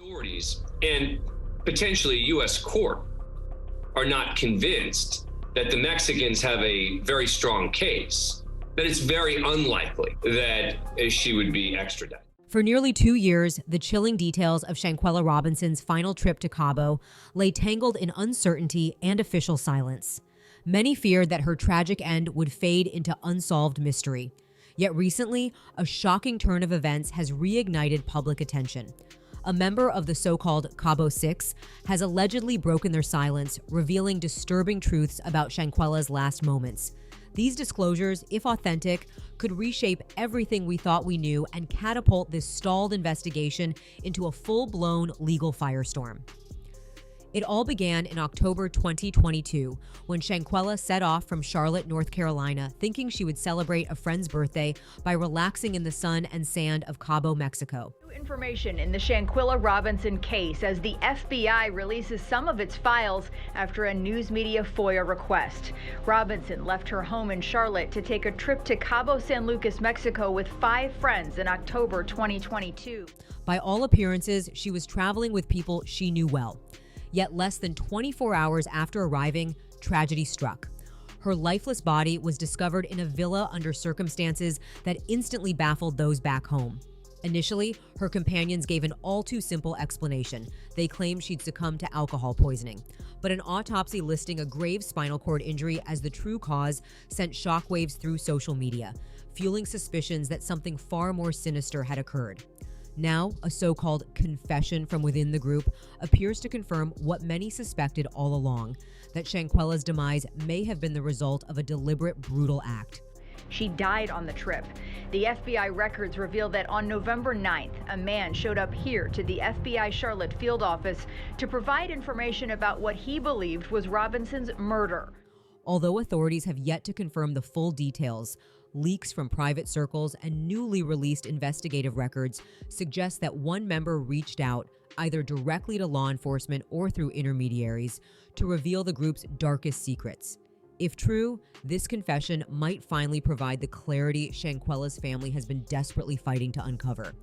Authorities and potentially U.S. court are not convinced that the Mexicans have a very strong case, that it's very unlikely that she would be extradited. For nearly 2 years, the chilling details of Shanquella Robinson's final trip to Cabo lay tangled in uncertainty and official silence. Many feared that her tragic end would fade into unsolved mystery. Yet recently, a shocking turn of events has reignited public attention. A member of the so-called Cabo Six has allegedly broken their silence, revealing disturbing truths about Shanquella's last moments. These disclosures, if authentic, could reshape everything we thought we knew and catapult this stalled investigation into a full-blown legal firestorm. It all began in October 2022, when Shanquella set off from Charlotte, North Carolina, thinking she would celebrate a friend's birthday by relaxing in the sun and sand of Cabo, Mexico. New information in the Shanquella Robinson case as the FBI releases some of its files after a news media FOIA request. Robinson left her home in Charlotte to take a trip to Cabo San Lucas, Mexico with 5 friends in October 2022. By all appearances, she was traveling with people she knew well. Yet less than 24 hours after arriving, tragedy struck. Her lifeless body was discovered in a villa under circumstances that instantly baffled those back home. Initially, her companions gave an all-too-simple explanation. They claimed she'd succumbed to alcohol poisoning. But an autopsy listing a grave spinal cord injury as the true cause sent shockwaves through social media, fueling suspicions that something far more sinister had occurred. Now, a so-called confession from within the group appears to confirm what many suspected all along, that Shanquella's demise may have been the result of a deliberate, brutal act. She died on the trip. The FBI records reveal that on November 9th, a man showed up here to the FBI Charlotte field office to provide information about what he believed was Robinson's murder. Although authorities have yet to confirm the full details, leaks from private circles and newly released investigative records suggest that one member reached out, either directly to law enforcement or through intermediaries, to reveal the group's darkest secrets. If true, this confession might finally provide the clarity Shanquella's family has been desperately fighting to uncover.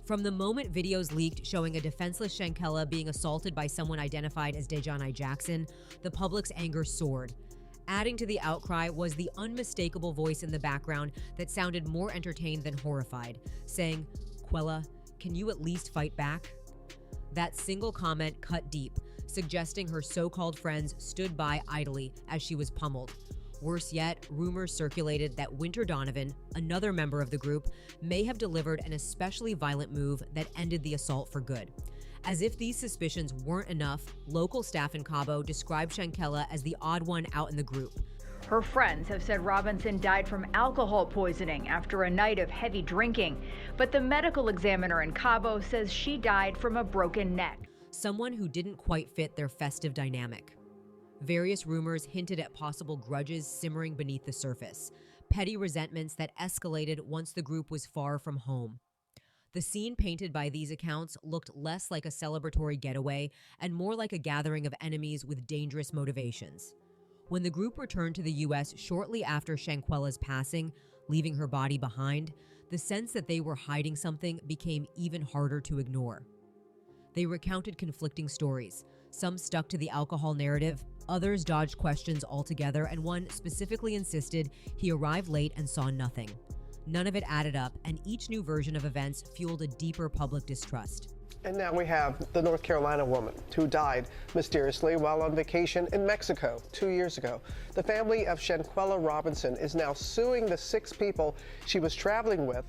From the moment videos leaked showing a defenseless Shanquella being assaulted by someone identified as Daejhanae Jackson, the public's anger soared. Adding to the outcry was the unmistakable voice in the background that sounded more entertained than horrified, saying, "Quella, can you at least fight back?" That single comment cut deep, suggesting her so-called friends stood by idly as she was pummeled. Worse yet, rumors circulated that Winter Donovan, another member of the group, may have delivered an especially violent move that ended the assault for good. As if these suspicions weren't enough, local staff in Cabo described Shanquella as the odd one out in the group. Her friends have said Robinson died from alcohol poisoning after a night of heavy drinking, but the medical examiner in Cabo says she died from a broken neck. Someone who didn't quite fit their festive dynamic. Various rumors hinted at possible grudges simmering beneath the surface, petty resentments that escalated once the group was far from home. The scene painted by these accounts looked less like a celebratory getaway and more like a gathering of enemies with dangerous motivations. When the group returned to the U.S. shortly after Shanquella's passing, leaving her body behind, the sense that they were hiding something became even harder to ignore. They recounted conflicting stories. Some stuck to the alcohol narrative, others dodged questions altogether, and one specifically insisted he arrived late and saw nothing. None of it added up, and each new version of events fueled a deeper public distrust. And now we have the North Carolina woman who died mysteriously while on vacation in Mexico 2 years ago. The family of Shanquella Robinson is now suing the 6 people she was traveling with.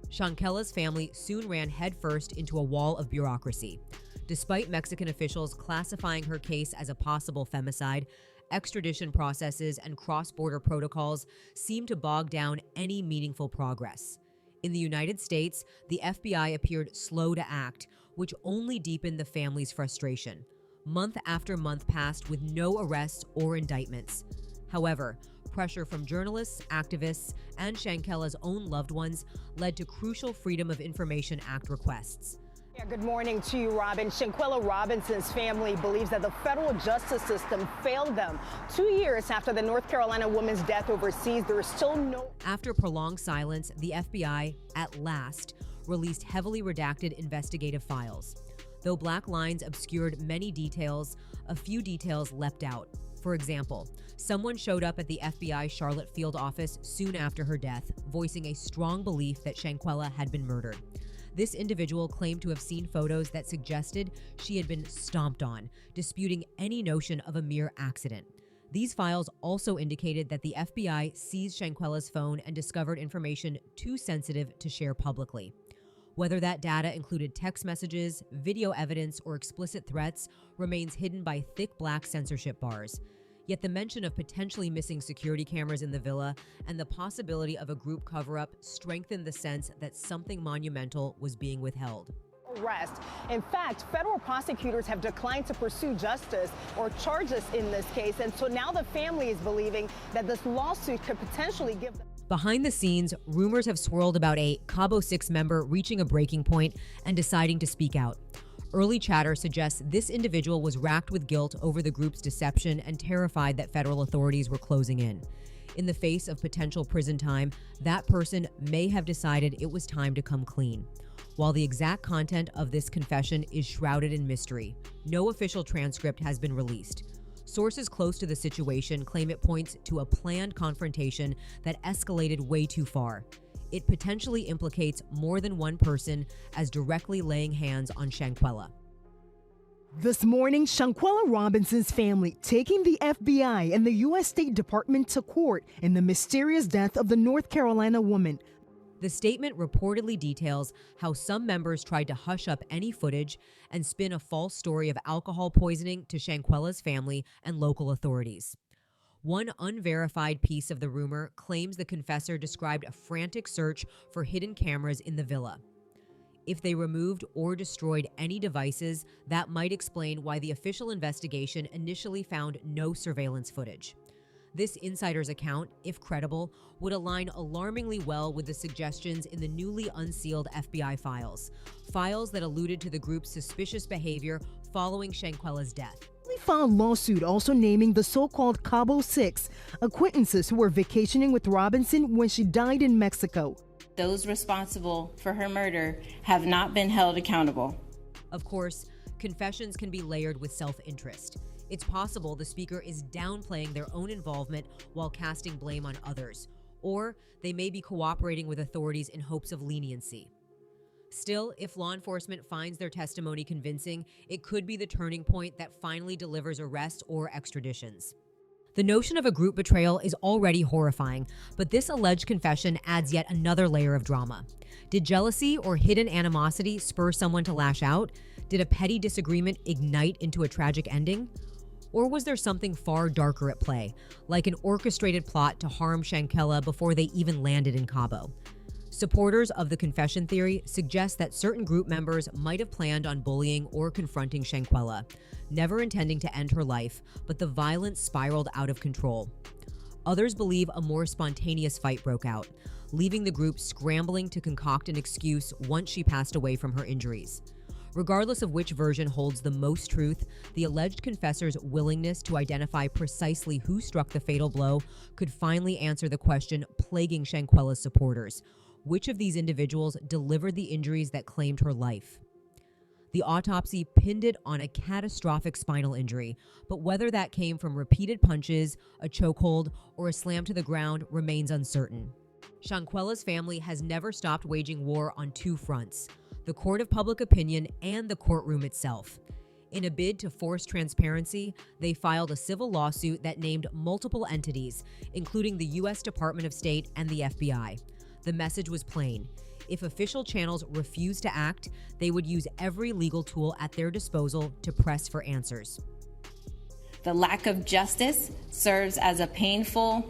Shanquella's family soon ran headfirst into a wall of bureaucracy. Despite Mexican officials classifying her case as a possible femicide, extradition processes and cross-border protocols seem to bog down any meaningful progress. In the United States, the FBI appeared slow to act, which only deepened the family's frustration. Month after month passed with no arrests or indictments. However, pressure from journalists, activists, and Shanquella's own loved ones led to crucial Freedom of Information Act requests. Yeah, good morning to you, Robin. Shanquella Robinson's family believes that the federal justice system failed them. 2 years after the North Carolina woman's death overseas, there is still no... After prolonged silence, the FBI, at last, released heavily redacted investigative files. Though black lines obscured many details, a few details leapt out. For example, someone showed up at the FBI Charlotte field office soon after her death, voicing a strong belief that Shanquella had been murdered. This individual claimed to have seen photos that suggested she had been stomped on, disputing any notion of a mere accident. These files also indicated that the FBI seized Shanquella's phone and discovered information too sensitive to share publicly. Whether that data included text messages, video evidence, or explicit threats remains hidden by thick black censorship bars. Yet the mention of potentially missing security cameras in the villa and the possibility of a group cover-up strengthened the sense that something monumental was being withheld. Arrest. In fact, federal prosecutors have declined to pursue justice or charges in this case, and so now the family is believing that this lawsuit could potentially give them. Behind the scenes, rumors have swirled about a Cabo 6 member reaching a breaking point and deciding to speak out. Early chatter suggests this individual was racked with guilt over the group's deception and terrified that federal authorities were closing in. In the face of potential prison time, that person may have decided it was time to come clean. While the exact content of this confession is shrouded in mystery, no official transcript has been released. Sources close to the situation claim it points to a planned confrontation that escalated way too far. It potentially implicates more than one person as directly laying hands on Shanquella. This morning, Shanquella Robinson's family taking the FBI and the U.S. State Department to court in the mysterious death of the North Carolina woman. The statement reportedly details how some members tried to hush up any footage and spin a false story of alcohol poisoning to Shanquella's family and local authorities. One unverified piece of the rumor claims the confessor described a frantic search for hidden cameras in the villa. If they removed or destroyed any devices, that might explain why the official investigation initially found no surveillance footage. This insider's account, if credible, would align alarmingly well with the suggestions in the newly unsealed FBI files that alluded to the group's suspicious behavior following Shanquella's death. We filed a lawsuit also naming the so-called Cabo 6 acquaintances who were vacationing with Robinson when she died in Mexico. Those responsible for her murder have not been held accountable. Of course, confessions can be layered with self-interest. It's possible the speaker is downplaying their own involvement while casting blame on others, or they may be cooperating with authorities in hopes of leniency. Still, if law enforcement finds their testimony convincing, it could be the turning point that finally delivers arrests or extraditions. The notion of a group betrayal is already horrifying, but this alleged confession adds yet another layer of drama. Did jealousy or hidden animosity spur someone to lash out? Did a petty disagreement ignite into a tragic ending? Or was there something far darker at play, like an orchestrated plot to harm Shanquella before they even landed in Cabo? Supporters of the confession theory suggest that certain group members might have planned on bullying or confronting Shanquella, never intending to end her life, but the violence spiraled out of control. Others believe a more spontaneous fight broke out, leaving the group scrambling to concoct an excuse once she passed away from her injuries. Regardless of which version holds the most truth, the alleged confessor's willingness to identify precisely who struck the fatal blow could finally answer the question plaguing Shanquella's supporters. Which of these individuals delivered the injuries that claimed her life? The autopsy pinned it on a catastrophic spinal injury, but whether that came from repeated punches, a chokehold, or a slam to the ground remains uncertain. Shanquella's family has never stopped waging war on two fronts: the court of public opinion and the courtroom itself. In a bid to force transparency, they filed a civil lawsuit that named multiple entities, including the U.S. Department of State and the FBI. The message was plain. If official channels refused to act, they would use every legal tool at their disposal to press for answers. The lack of justice serves as a painful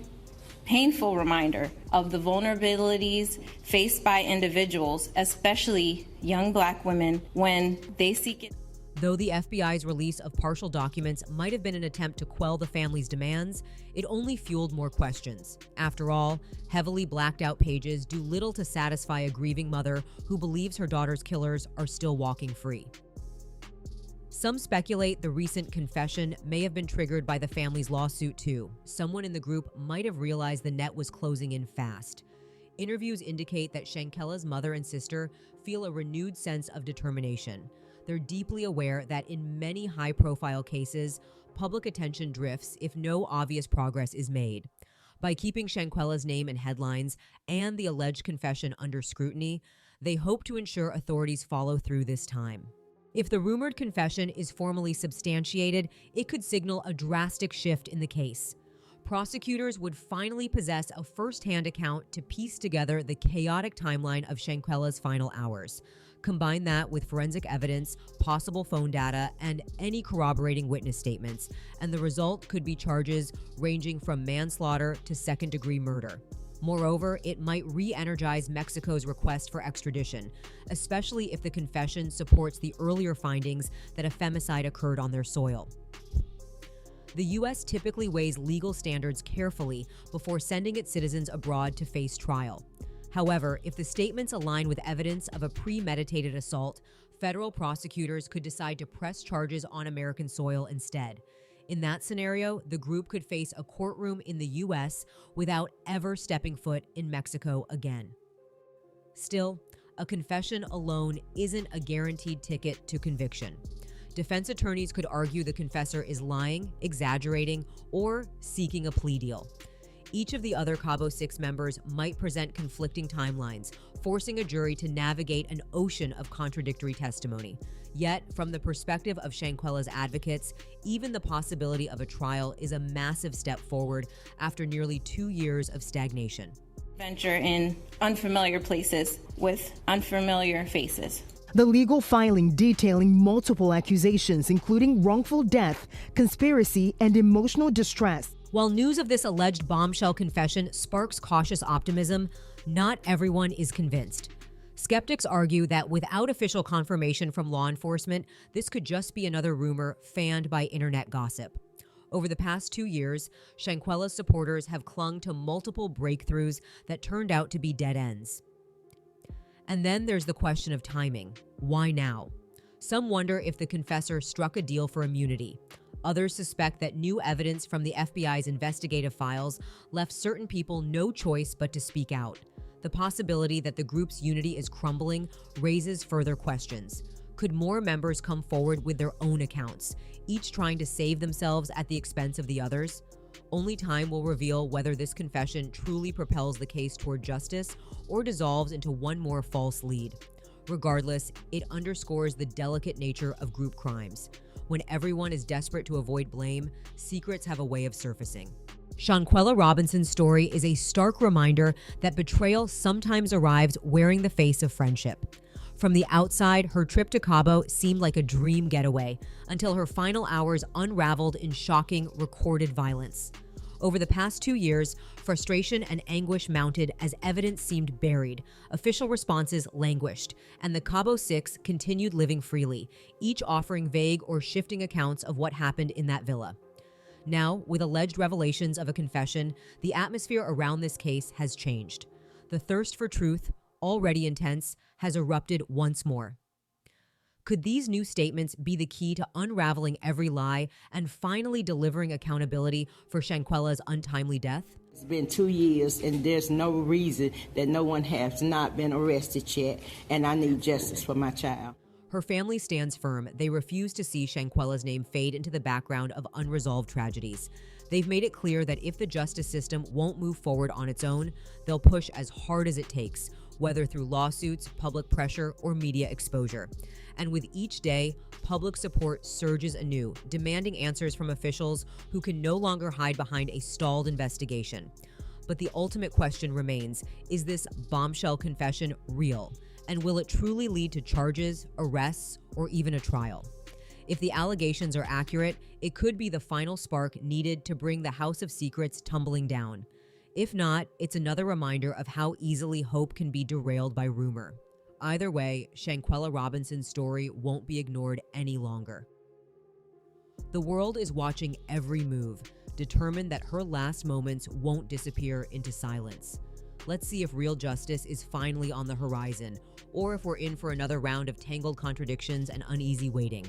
reminder of the vulnerabilities faced by individuals, especially young Black women, when they seek it. Though the FBI's release of partial documents might have been an attempt to quell the family's demands, it only fueled more questions. After all, heavily blacked out pages do little to satisfy a grieving mother who believes her daughter's killers are still walking free. Some speculate the recent confession may have been triggered by the family's lawsuit too. Someone in the group might have realized the net was closing in fast. Interviews indicate that Shanquella's mother and sister feel a renewed sense of determination. they're deeply aware that in many high-profile cases, public attention drifts if no obvious progress is made. By keeping Shanquella's name in headlines and the alleged confession under scrutiny, they hope to ensure authorities follow through this time. If the rumored confession is formally substantiated, it could signal a drastic shift in the case. Prosecutors would finally possess a first-hand account to piece together the chaotic timeline of Shanquella's final hours. Combine that with forensic evidence, possible phone data, and any corroborating witness statements, and the result could be charges ranging from manslaughter to second-degree murder. Moreover, it might re-energize Mexico's request for extradition, especially if the confession supports the earlier findings that a femicide occurred on their soil. The U.S. typically weighs legal standards carefully before sending its citizens abroad to face trial. However, if the statements align with evidence of a premeditated assault, federal prosecutors could decide to press charges on American soil instead. In that scenario, the group could face a courtroom in the U.S. without ever stepping foot in Mexico again. Still, a confession alone isn't a guaranteed ticket to conviction. Defense attorneys could argue the confessor is lying, exaggerating, or seeking a plea deal. Each of the other Cabo 6 members might present conflicting timelines, forcing a jury to navigate an ocean of contradictory testimony. Yet, from the perspective of Shanquella's advocates, even the possibility of a trial is a massive step forward after nearly 2 years of stagnation. Venture in unfamiliar places with unfamiliar faces. The legal filing detailing multiple accusations, including wrongful death, conspiracy, and emotional distress. While news of this alleged bombshell confession sparks cautious optimism, not everyone is convinced. Skeptics argue that without official confirmation from law enforcement, this could just be another rumor fanned by internet gossip. Over the past 2 years, Shanquella's supporters have clung to multiple breakthroughs that turned out to be dead ends. And then there's the question of timing. Why now? Some wonder if the confessor struck a deal for immunity. Others suspect that new evidence from the FBI's investigative files left certain people no choice but to speak out. The possibility that the group's unity is crumbling raises further questions. Could more members come forward with their own accounts, each trying to save themselves at the expense of the others? Only time will reveal whether this confession truly propels the case toward justice or dissolves into one more false lead. Regardless, it underscores the delicate nature of group crimes. When everyone is desperate to avoid blame, secrets have a way of surfacing. Shanquella Robinson's story is a stark reminder that betrayal sometimes arrives wearing the face of friendship. From the outside, her trip to Cabo seemed like a dream getaway until her final hours unraveled in shocking, recorded violence. Over the past 2 years, frustration and anguish mounted as evidence seemed buried, official responses languished, and the Cabo 6 continued living freely, each offering vague or shifting accounts of what happened in that villa. Now, with alleged revelations of a confession, the atmosphere around this case has changed. The thirst for truth, already intense, has erupted once more. Could these new statements be the key to unraveling every lie and finally delivering accountability for Shanquella's untimely death? It's been 2 years, and there's no reason that no one has not been arrested yet, and I need justice for my child. Her family stands firm. They refuse to see Shanquella's name fade into the background of unresolved tragedies. They've made it clear that if the justice system won't move forward on its own, they'll push as hard as it takes, whether through lawsuits, public pressure, or media exposure. And with each day, public support surges anew, demanding answers from officials who can no longer hide behind a stalled investigation. But the ultimate question remains, is this bombshell confession real? And will it truly lead to charges, arrests, or even a trial? If the allegations are accurate, it could be the final spark needed to bring the House of Secrets tumbling down. If not, it's another reminder of how easily hope can be derailed by rumor. Either way, Shanquella Robinson's story won't be ignored any longer. The world is watching every move, determined that her last moments won't disappear into silence. Let's see if real justice is finally on the horizon, or if we're in for another round of tangled contradictions and uneasy waiting.